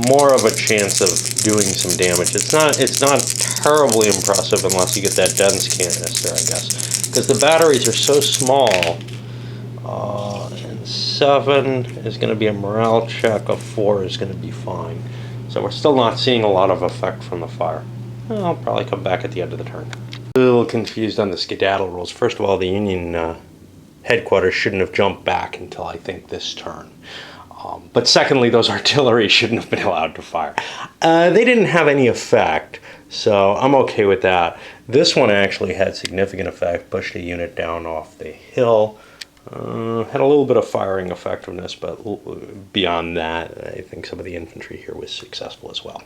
More of a chance of doing some damage. It's not terribly impressive unless you get that dense canister, I guess. Because the batteries are so small. And 7 is going to be a morale check. A 4 is going to be fine. So we're still not seeing a lot of effect from the fire. I'll probably come back at the end of the turn. A little confused on the skedaddle rules. First of all, the Union headquarters shouldn't have jumped back until I think this turn. But secondly, those artillery shouldn't have been allowed to fire. They didn't have any effect, so I'm okay with that. This one actually had significant effect, pushed a unit down off the hill. Had a little bit of firing effect from this, but beyond that, I think some of the infantry here was successful as well.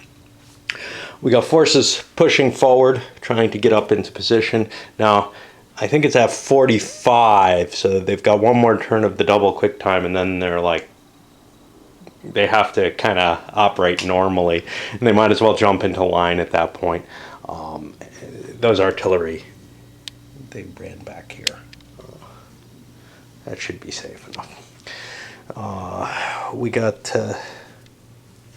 We got forces pushing forward, trying to get up into position. Now, I think it's at 45, so they've got one more turn of the double quick time, and then they're like, they have to kind of operate normally, and they might as well jump into line at that point. Those artillery, they ran back here. That should be safe enough. We got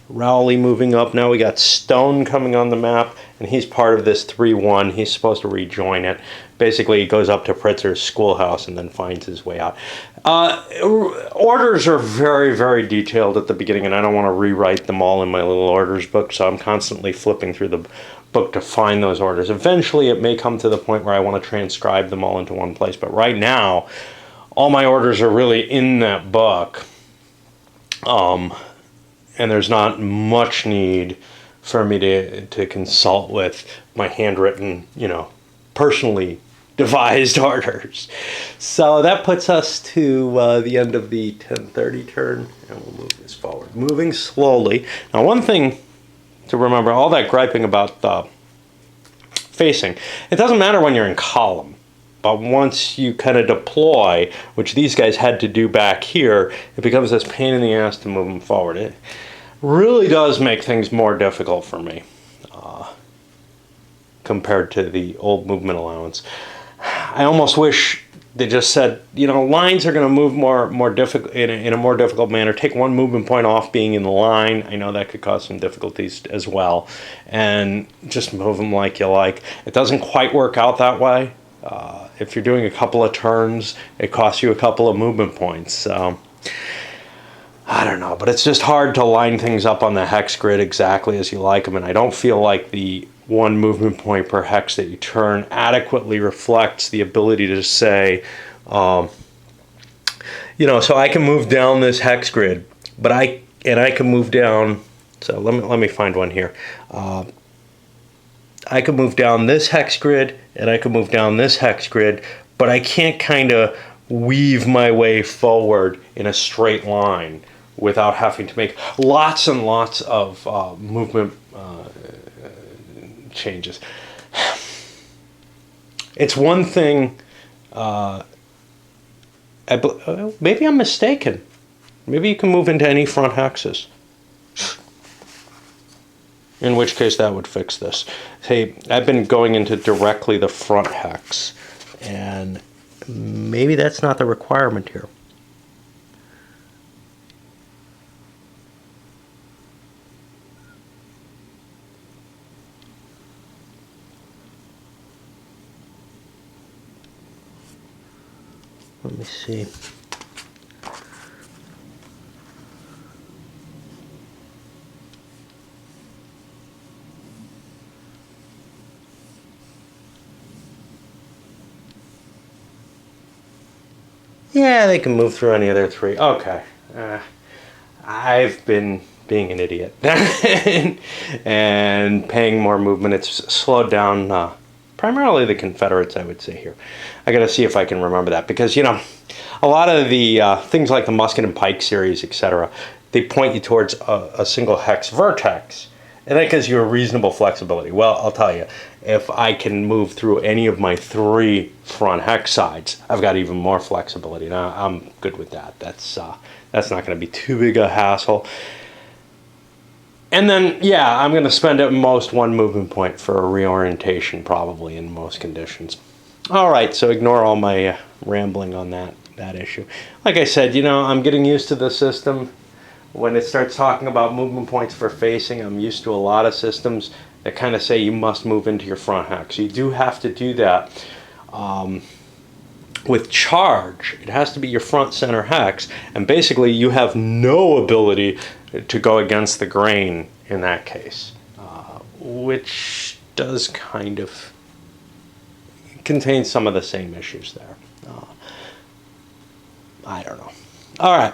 Rowley moving up. Now we got Stone coming on the map, and he's part of this 3-1. He's supposed to rejoin it. Basically, he goes up to Pritzer's schoolhouse and then finds his way out. Orders are very, very detailed at the beginning, and I don't want to rewrite them all in my little orders book, so I'm constantly flipping through the book to find those orders. Eventually, it may come to the point where I want to transcribe them all into one place, but right now, all my orders are really in that book, and there's not much need for me to consult with my handwritten, personally devised orders. So that puts us to the end of the 10:30 turn, and we'll move this forward. Moving slowly. Now, one thing to remember, all that griping about the facing, it doesn't matter when you're in column, but once you kind of deploy, which these guys had to do back here, it becomes this pain in the ass to move them forward. It really does make things more difficult for me compared to the old movement allowance. I almost wish they just said, lines are going to move more difficult in a more difficult manner. Take one movement point off being in the line. I know that could cause some difficulties as well, and just move them like you like. It doesn't quite work out that way. If you're doing a couple of turns, it costs you a couple of movement points. So I don't know, but it's just hard to line things up on the hex grid exactly as you like them, and I don't feel like the one movement point per hex that you turn adequately reflects the ability to say, so I can move down this hex grid, but I can move down. So let me find one here. I can move down this hex grid, and I can move down this hex grid, but I can't kind of weave my way forward in a straight line without having to make lots and lots of movement changes. It's one thing. Maybe I'm mistaken. Maybe you can move into any front hexes. In which case that would fix this. Hey, I've been going into directly the front hex, and maybe that's not the requirement here. Let me see. Yeah, they can move through any of their three. Okay. I've been being an idiot and paying more movement. It's slowed down primarily the Confederates, I would say here. I got to see if I can remember that because, you know, a lot of the things like the Musket and Pike series, etc., they point you towards a single hex vertex. And that gives you a reasonable flexibility. Well, I'll tell you, if I can move through any of my three front hex sides, I've got even more flexibility. Now, I'm good with that. That's not going to be too big a hassle. And then, yeah, I'm going to spend at most one movement point for a reorientation, probably, in most conditions. All right, so ignore all my rambling on that issue. Like I said, you know, I'm getting used to the system. When it starts talking about movement points for facing, I'm used to a lot of systems that kind of say you must move into your front hex. You do have to do that. With charge, it has to be your front center hex, and basically you have no ability to go against the grain in that case, which does kind of contain some of the same issues there. I don't know. All right.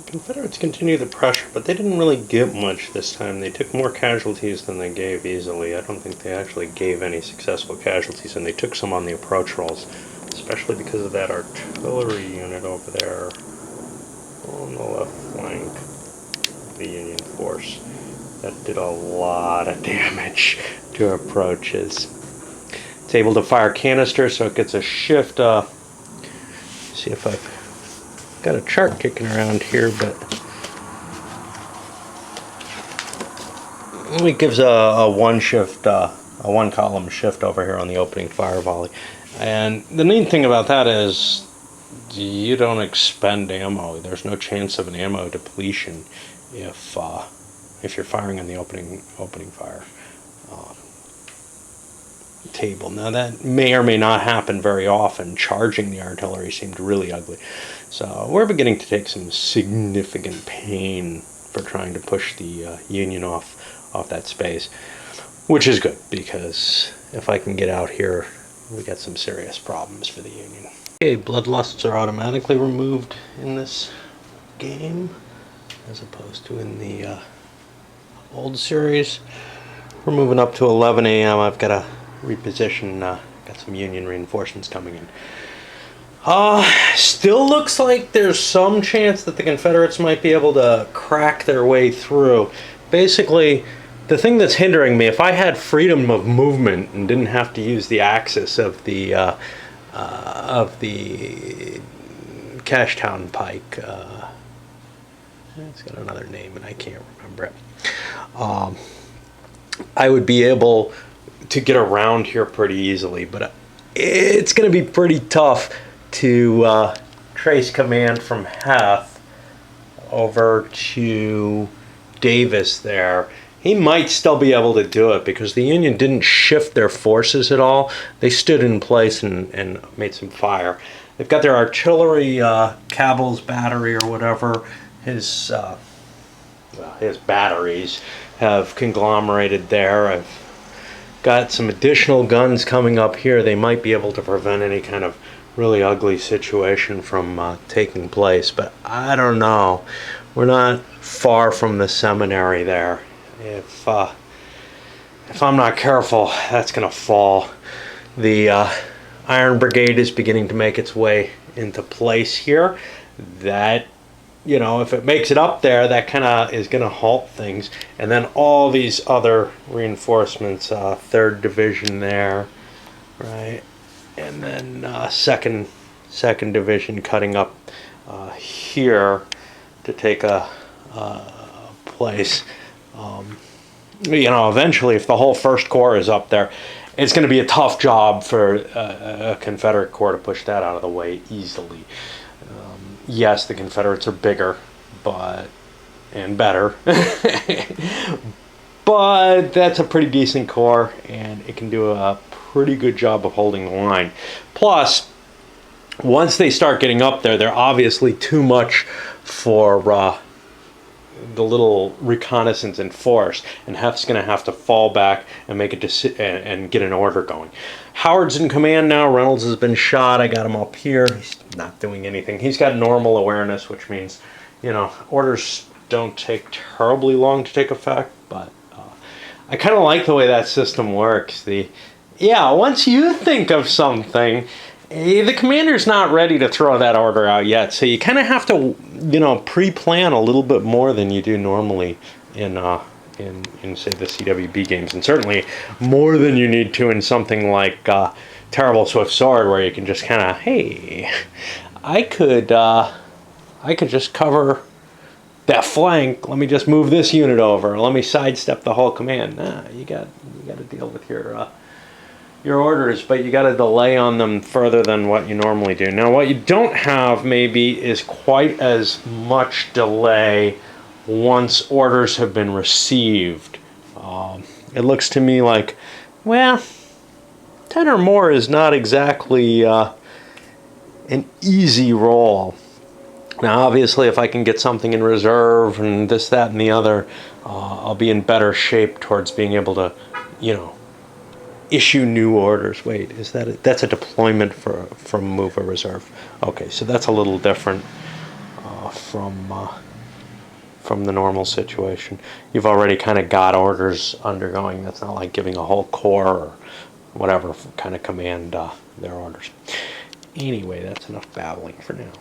Confederates continue the pressure, but they didn't really get much this time. They took more casualties than they gave easily. I don't think they actually gave any successful casualties, and they took some on the approach rolls, especially because of that artillery unit over there on the left flank of the Union force. That did a lot of damage to approaches. It's able to fire canisters, so it gets a shift. See if I've got a chart kicking around here, but it gives a one shift, a one column shift over here on the opening fire volley. And the neat thing about that is you don't expend ammo. There's no chance of an ammo depletion if you're firing on the opening fire table. Now that may or may not happen very often. Charging the artillery seemed really ugly. So we're beginning to take some significant pain for trying to push the Union off that space, which is good because if I can get out here, we got some serious problems for the Union. Okay, bloodlusts are automatically removed in this game as opposed to in the old series. We're moving up to 11 a.m. I've got to reposition, got some Union reinforcements coming in. Still looks like there's some chance that the Confederates might be able to crack their way through. Basically, the thing that's hindering me, if I had freedom of movement and didn't have to use the axis of the Cashtown Pike, it's got another name and I can't remember it. I would be able to get around here pretty easily, but it's going to be pretty tough to trace command from Heth over to Davis there. He might still be able to do it because the Union didn't shift their forces at all. They stood in place and made some fire. They've got their artillery, Cabell's battery or whatever, his batteries have conglomerated there. I've got some additional guns coming up here. They might be able to prevent any kind of really ugly situation from taking place, but I don't know. We're not far from the seminary there. If I'm not careful, that's going to fall. The Iron Brigade is beginning to make its way into place here. That, you know, if it makes it up there, that kind of is going to halt things. And then all these other reinforcements, 3rd Division there, right? And then second division cutting up here to take a place. Eventually, if the whole First Corps is up there, it's going to be a tough job for a Confederate Corps to push that out of the way easily. Yes, the Confederates are bigger, and better, but that's a pretty decent corps, and it can do a pretty good job of holding the line. Plus, once they start getting up there, they're obviously too much for the little reconnaissance and force, and Heth's going to have to fall back and make and get an order going. Howard's in command now. Reynolds has been shot. I got him up here. He's not doing anything. He's got normal awareness, which means, orders don't take terribly long to take effect, but I kind of like the way that system works. Once you think of something, the commander's not ready to throw that order out yet, so you kind of have to, pre-plan a little bit more than you do normally in say the CWB games, and certainly more than you need to in something like Terrible Swift Sword, where you can just kind of, hey, I could just cover that flank. Let me just move this unit over. Let me sidestep the whole command. You got to deal with your orders, but you got to delay on them further than what you normally do. Now, what you don't have maybe is quite as much delay once orders have been received. It looks to me like, 10 or more is not exactly an easy roll. Now, obviously, if I can get something in reserve and this, that, and the other, I'll be in better shape towards being able to, issue new orders. Wait, is that it? That's a deployment from move a reserve. Okay, so that's a little different from the normal situation. You've already kind of got orders undergoing. That's not like giving a whole corps or whatever kind of command their orders. Anyway, that's enough babbling for now.